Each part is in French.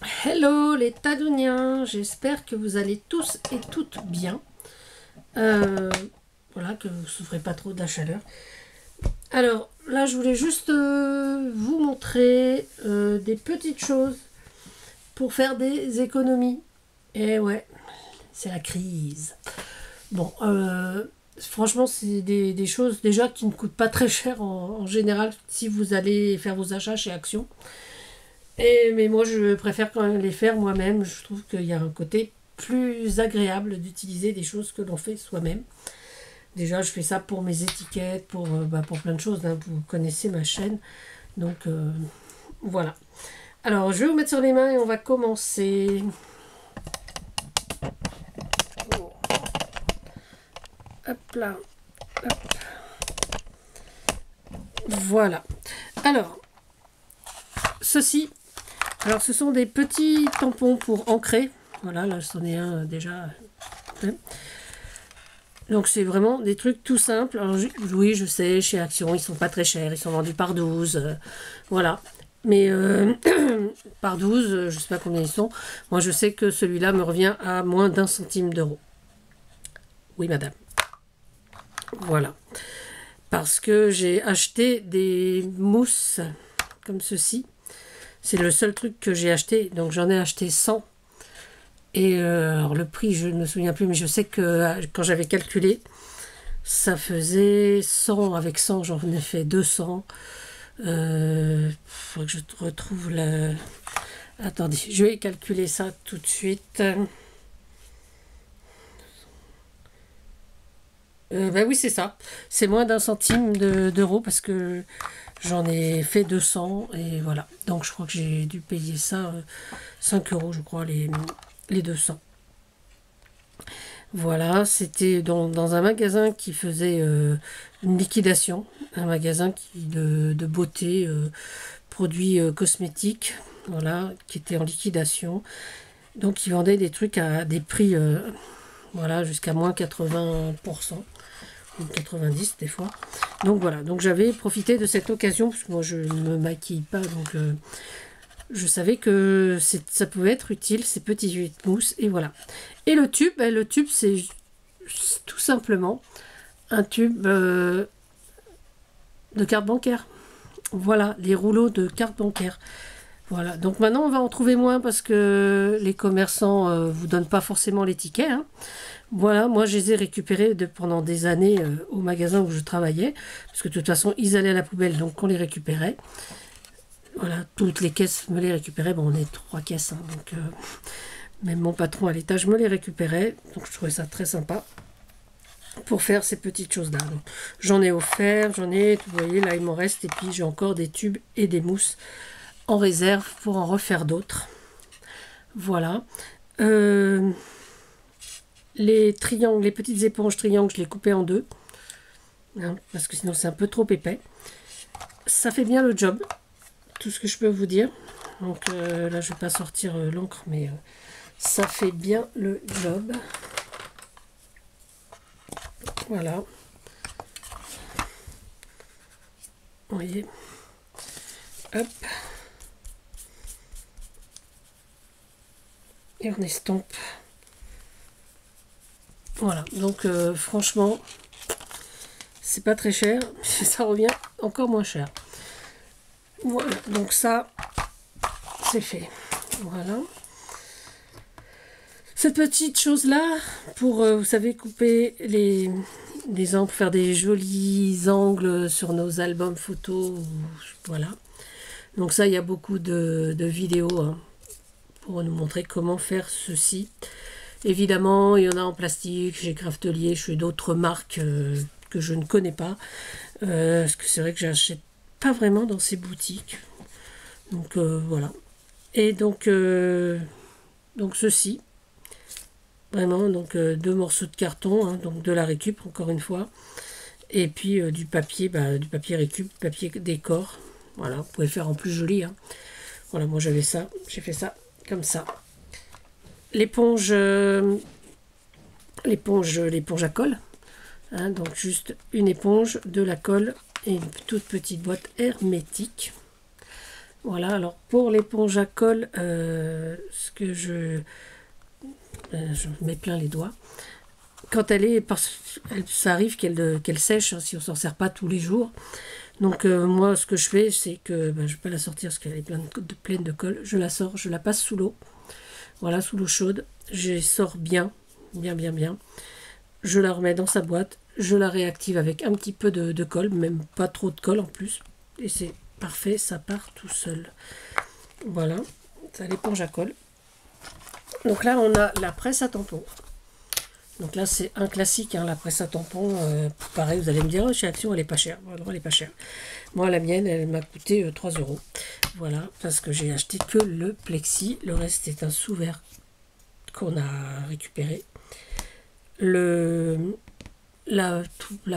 Hello les Tadoniens, j'espère que vous allez tous et toutes bien. Voilà, que vous ne souffrez pas trop de la chaleur. Alors là, je voulais juste vous montrer des petites choses pour faire des économies. Et ouais, c'est la crise. Bon, franchement, c'est des choses déjà qui ne coûtent pas très cher en général si vous allez faire vos achats chez Action. Mais moi, je préfère quand même les faire moi-même. Je trouve qu'il y a un côté plus agréable d'utiliser des choses que l'on fait soi-même. Déjà, je fais ça pour mes étiquettes, pour plein de choses, hein. Vous connaissez ma chaîne. Donc, voilà. Alors, je vais vous mettre sur les mains et on va commencer. Hop là. Hop. Voilà. Alors, ceci. Alors, ce sont des petits tampons pour ancrer. Voilà, là, c'en est un déjà. Donc c'est vraiment des trucs tout simples. Alors, oui, je sais, chez Action, ils sont pas très chers. Ils sont vendus par 12. Voilà. Mais par 12, je sais pas combien ils sont. Moi, je sais que celui-là me revient à moins d'1 centime d'euro. Oui, madame. Voilà. Parce que j'ai acheté des mousses comme ceci. C'est le seul truc que j'ai acheté. Donc j'en ai acheté 100. Et alors le prix, je ne me souviens plus, mais je sais que quand j'avais calculé, ça faisait 100. Avec 100, j'en ai fait 200. Faudrait que je retrouve la... Attendez, je vais calculer ça tout de suite. Ben oui, c'est ça. C'est moins d'1 centime d'euro parce que j'en ai fait 200 et voilà. Donc je crois que j'ai dû payer ça 5 euros, je crois, les 200. Voilà, c'était dans un magasin qui faisait une liquidation, un magasin de beauté, produits cosmétiques, voilà, qui était en liquidation. Donc ils vendaient des trucs à des prix, voilà, jusqu'à moins 80%, ou 90 des fois. Donc voilà, donc j'avais profité de cette occasion, parce que moi je ne me maquille pas, donc je savais que ça pouvait être utile, ces petits mousses, et voilà. Et le tube c'est tout simplement un tube de carte bancaire. Voilà, les rouleaux de carte bancaire. Voilà, donc maintenant on va en trouver moins parce que les commerçants vous donnent pas forcément les tickets, hein. Voilà, moi je les ai récupérés pendant des années au magasin où je travaillais, parce que de toute façon ils allaient à la poubelle, donc on les récupérait. Voilà, toutes les caisses me les récupéraient. Bon, on est 3 caisses, hein, donc même mon patron à l'étage me les récupérait. Donc je trouvais ça très sympa pour faire ces petites choses-là. J'en ai offert, vous voyez, là il m'en reste. Et puis j'ai encore des tubes et des mousses en réserve pour en refaire d'autres. Voilà. Les triangles, les petites éponges triangles, je les coupais en deux. Hein, parce que sinon c'est un peu trop épais. Ça fait bien le job. Tout ce que je peux vous dire. Donc là je vais pas sortir l'encre, mais ça fait bien le job. Voilà. Vous voyez. Hop. Et on estompe. Voilà. Donc franchement, c'est pas très cher. Ça revient encore moins cher. Voilà. Donc ça, c'est fait. Voilà. Cette petite chose-là, pour, vous savez, couper les angles, faire des jolis angles sur nos albums photos, voilà. Donc ça, il y a beaucoup de vidéos hein, pour nous montrer comment faire ceci. Évidemment, il y en a en plastique, chez Craftelier, chez d'autres marques que je ne connais pas. Parce que c'est vrai que j'achète pas vraiment dans ces boutiques. Donc voilà. Et donc ceci. Vraiment, donc 2 morceaux de carton, hein, donc de la récup, encore une fois. Et puis du papier récup, papier décor. Voilà, vous pouvez faire en plus joli. Hein. Voilà, moi j'avais ça, j'ai fait ça comme ça. L'éponge à colle. Hein, donc juste une éponge, de la colle et une toute petite boîte hermétique. Voilà, alors pour l'éponge à colle, ce que je me mets plein les doigts. Quand elle est, ça arrive qu'elle sèche hein, si on s'en sert pas tous les jours. Donc moi ce que je fais c'est que je vais pas la sortir parce qu'elle est pleine de colle. Je la sors, je la passe sous l'eau. Voilà, sous l'eau chaude. Je sors bien. Je la remets dans sa boîte. Je la réactive avec un petit peu de colle, même pas trop de colle en plus. Et c'est parfait, ça part tout seul. Voilà, c'est l'éponge à colle. Donc là on a la presse à tampons. Donc là, c'est un classique, hein, la presse à tampons. Pareil, vous allez me dire, oh, chez Action, elle est pas chère. Bon, elle est pas chère. Moi, la mienne, elle m'a coûté 3 euros. Voilà, parce que j'ai acheté que le plexi. Le reste est un sous-verre qu'on a récupéré. La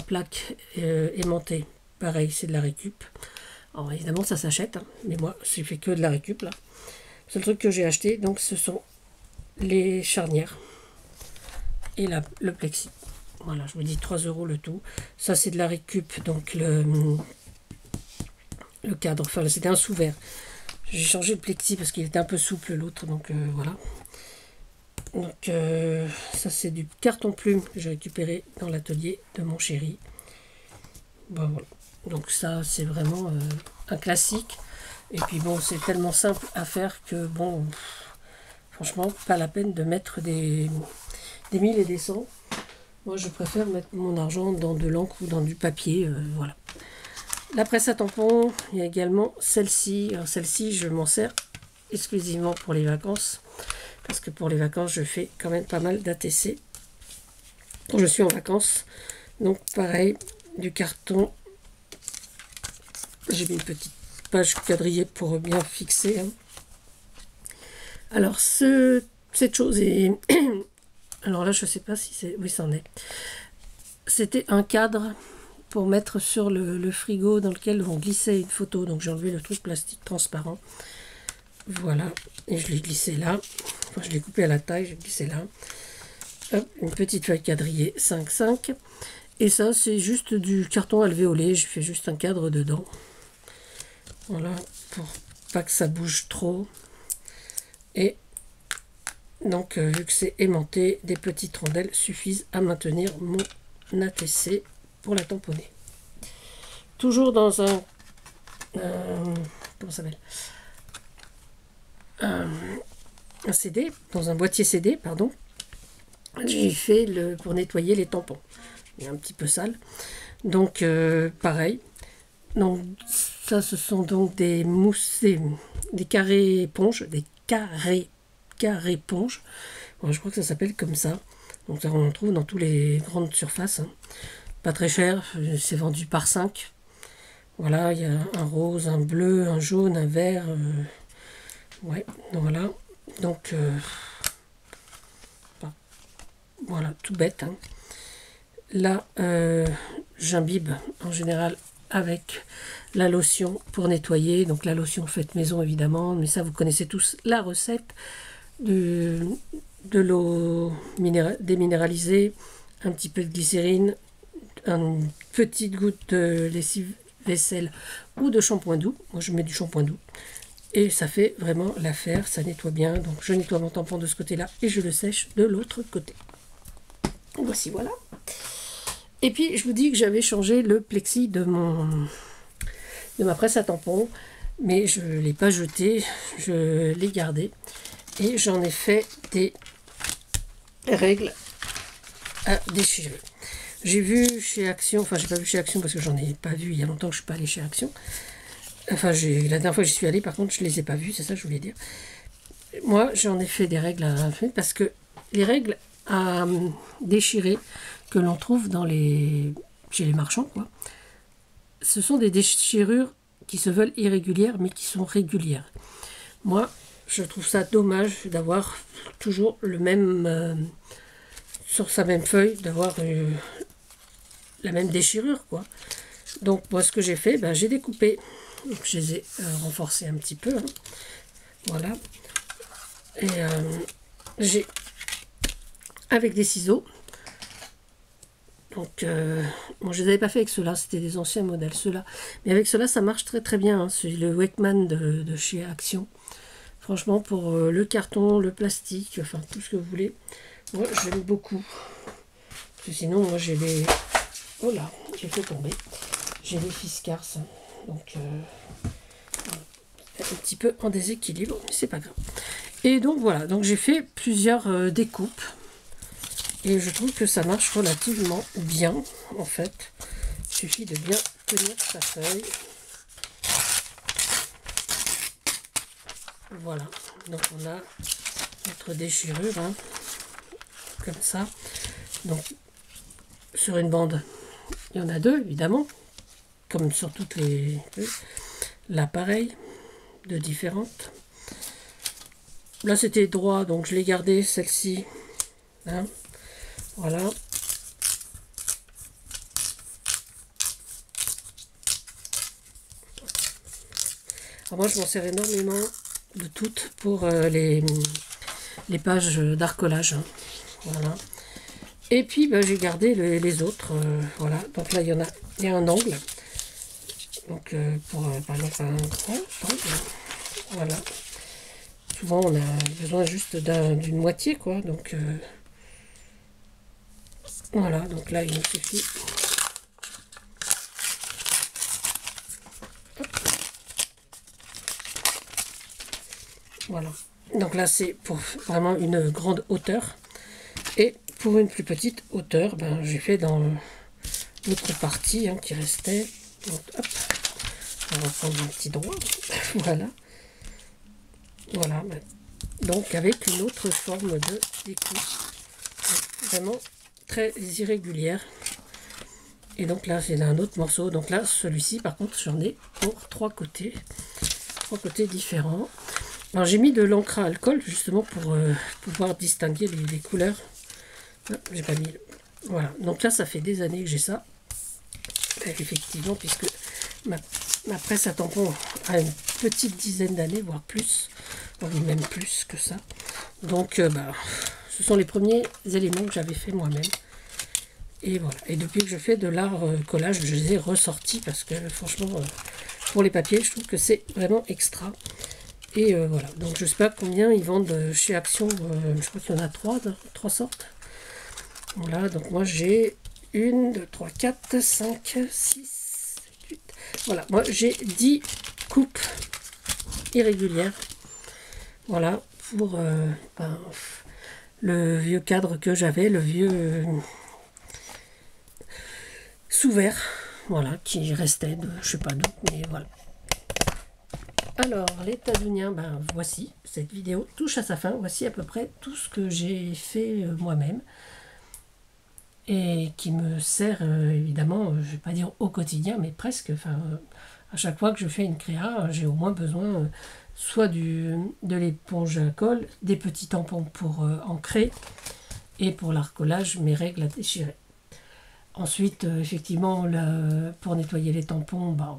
plaque aimantée, pareil, c'est de la récup. Alors, évidemment, ça s'achète, hein, mais moi, j'ai fait que de la récup, là. Le seul truc que j'ai acheté, donc, ce sont les charnières. Et le plexi. Voilà, je vous dis 3 euros le tout. Ça, c'est de la récup, donc le cadre. Enfin, c'était un sous-verre. J'ai changé le plexi parce qu'il était un peu souple l'autre, donc voilà. Donc, ça, c'est du carton plume que j'ai récupéré dans l'atelier de mon chéri. Bon, voilà. Donc, ça, c'est vraiment un classique. Et puis, bon, c'est tellement simple à faire que, bon, franchement, pas la peine de mettre des 1000 et des 100. Moi, je préfère mettre mon argent dans de l'encre ou dans du papier. Voilà. La presse à tampons, il y a également celle-ci. Alors, celle-ci, je m'en sers exclusivement pour les vacances. Parce que pour les vacances, je fais quand même pas mal d'ATC. Quand je suis en vacances. Donc, pareil, du carton. J'ai mis une petite page quadrillée pour bien fixer. Hein. Alors, cette chose est... Alors là, je ne sais pas si c'est... Oui, c'en est. C'était un cadre pour mettre sur le frigo dans lequel on glissait une photo. Donc j'ai enlevé le truc plastique transparent. Voilà. Et je l'ai glissé là. Enfin, je l'ai coupé à la taille, j'ai glissé là. Hop, une petite feuille quadrillée 5,5. Et ça, c'est juste du carton alvéolé. J'ai fait juste un cadre dedans. Voilà. Pour pas que ça bouge trop. Et... donc, vu que c'est aimanté, des petites rondelles suffisent à maintenir mon ATC pour la tamponner. Toujours dans un... comment ça s'appelle, un CD, dans un boîtier CD, pardon. J'ai fait pour nettoyer les tampons. Il est un petit peu sale. Donc, pareil. Donc, ça, ce sont donc des mousses, des carrés éponges, des carré éponge. Bon, je crois que ça s'appelle comme ça. Donc ça, on en trouve dans toutes les grandes surfaces. Hein. Pas très cher, c'est vendu par 5. Voilà, il y a un rose, un bleu, un jaune, un vert. Ouais, voilà. Donc, voilà, tout bête. Hein. Là, j'imbibe en général avec la lotion pour nettoyer. Donc la lotion faite maison évidemment, mais ça vous connaissez tous la recette. De l'eau déminéralisée, un petit peu de glycérine, une petite goutte de lessive vaisselle ou de shampoing doux. Moi je mets du shampoing doux et ça fait vraiment l'affaire, ça nettoie bien. Donc je nettoie mon tampon de ce côté là et je le sèche de l'autre côté. Voici, voilà. Et puis je vous dis que j'avais changé le plexi de ma presse à tampons, mais je ne l'ai pas jeté, je l'ai gardé. Et j'en ai fait des règles à déchirer. J'ai vu chez Action, enfin j'ai pas vu chez Action parce que j'en ai pas vu, il y a longtemps que je suis pas allée chez Action. Enfin la dernière fois que j'y suis allée, par contre je les ai pas vues, c'est ça que je voulais dire. Moi j'en ai fait des règles à faire parce que les règles à déchirer que l'on trouve chez les marchands, quoi, ce sont des déchirures qui se veulent irrégulières mais qui sont régulières. Moi, je trouve ça dommage d'avoir toujours le même, sur sa même feuille, d'avoir la même déchirure, quoi. Donc, moi, ce que j'ai fait, j'ai découpé. Donc, je les ai renforcés un petit peu. Hein. Voilà. Et j'ai, avec des ciseaux, donc, Bon, je les avais pas fait avec ceux-là, c'était des anciens modèles, ceux-là. Mais avec ceux-là, ça marche très très bien. Hein. C'est le Wakeman de chez Action. Franchement, pour le carton, le plastique, enfin tout ce que vous voulez, moi j'aime beaucoup. Parce que sinon, moi j'ai les... Oh là, j'ai fait tomber. J'ai les Fiskars. Donc, un petit peu en déséquilibre, mais c'est pas grave. Et donc voilà, donc j'ai fait plusieurs découpes. Et je trouve que ça marche relativement bien, en fait. Il suffit de bien tenir sa feuille. Voilà, donc on a notre déchirure, hein, comme ça. Donc, sur une bande, il y en a deux, évidemment, comme sur toutes les... Là, pareil, de différentes. Là, c'était droit, donc je l'ai gardé, celle-ci. Hein. Voilà. Alors moi, je m'en sers énormément de toutes pour les pages d'arcolage. Hein. Voilà. Et puis, ben, j'ai gardé les autres. Voilà. Donc là, il y a un angle. Donc, pour par exemple un grand angle. Voilà. Souvent, on a besoin juste d'une moitié, quoi. Donc, voilà. Donc là, il nous suffit. Hop. Voilà. Donc là, c'est pour vraiment une grande hauteur. Et pour une plus petite hauteur, ben, j'ai fait dans l'autre partie qui restait. Donc, hop. On va prendre un petit droit. Voilà. Voilà. Donc, avec une autre forme de découpe. Vraiment très irrégulière. Et donc là, c'est un autre morceau. Donc là, celui-ci, par contre, j'en ai pour trois côtés. Trois côtés différents. Alors, j'ai mis de l'encre à alcool, justement, pour pouvoir distinguer les couleurs. Ah, j'ai pas mis. Voilà. Donc là, ça fait des années que j'ai ça. Effectivement, puisque ma presse à tampons a une petite dizaine d'années, voire plus. Oui, même plus que ça. Donc, bah, ce sont les premiers éléments que j'avais fait moi-même. Et voilà. Et depuis que je fais de l'art collage, je les ai ressortis parce que franchement, pour les papiers, je trouve que c'est vraiment extra. Et voilà. Donc, je sais pas combien ils vendent chez Action. Je crois qu'il y en a trois sortes. Voilà. Donc, moi, j'ai 1, 2, 3, 4, 5, 6, 8. Voilà. Moi, j'ai 10 coupes irrégulières. Voilà. Pour ben, le vieux cadre que j'avais, le vieux sous verre, voilà, qui restait de je sais pas d'où, mais voilà. Alors, les Taduniens, ben voici, cette vidéo touche à sa fin. Voici à peu près tout ce que j'ai fait moi-même et qui me sert évidemment, je vais pas dire au quotidien, mais presque. Enfin, à chaque fois que je fais une créa, j'ai au moins besoin soit de l'éponge à colle, des petits tampons pour ancrer et pour l'arcolage, mes règles à déchirer. Ensuite, effectivement, pour nettoyer les tampons, bah,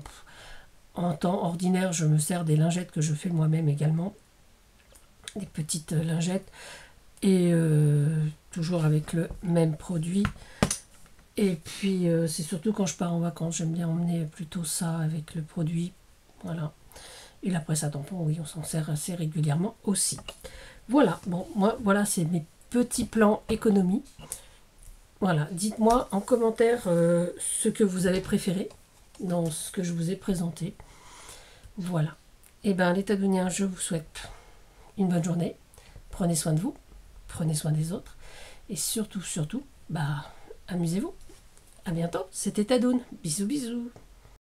en temps ordinaire, je me sers des lingettes que je fais moi-même également. Des petites lingettes. Et toujours avec le même produit. Et puis, c'est surtout quand je pars en vacances, j'aime bien emmener plutôt ça avec le produit. Voilà. Et la presse à tampons, oui, on s'en sert assez régulièrement aussi. Voilà. Bon, moi, voilà, c'est mes petits plans économie. Voilà, dites-moi en commentaire ce que vous avez préféré dans ce que je vous ai présenté. Voilà. Et bien, les Taduniens, je vous souhaite une bonne journée. Prenez soin de vous, prenez soin des autres. Et surtout, bah, amusez-vous. À bientôt, c'était Tadoun. Bisous, bisous.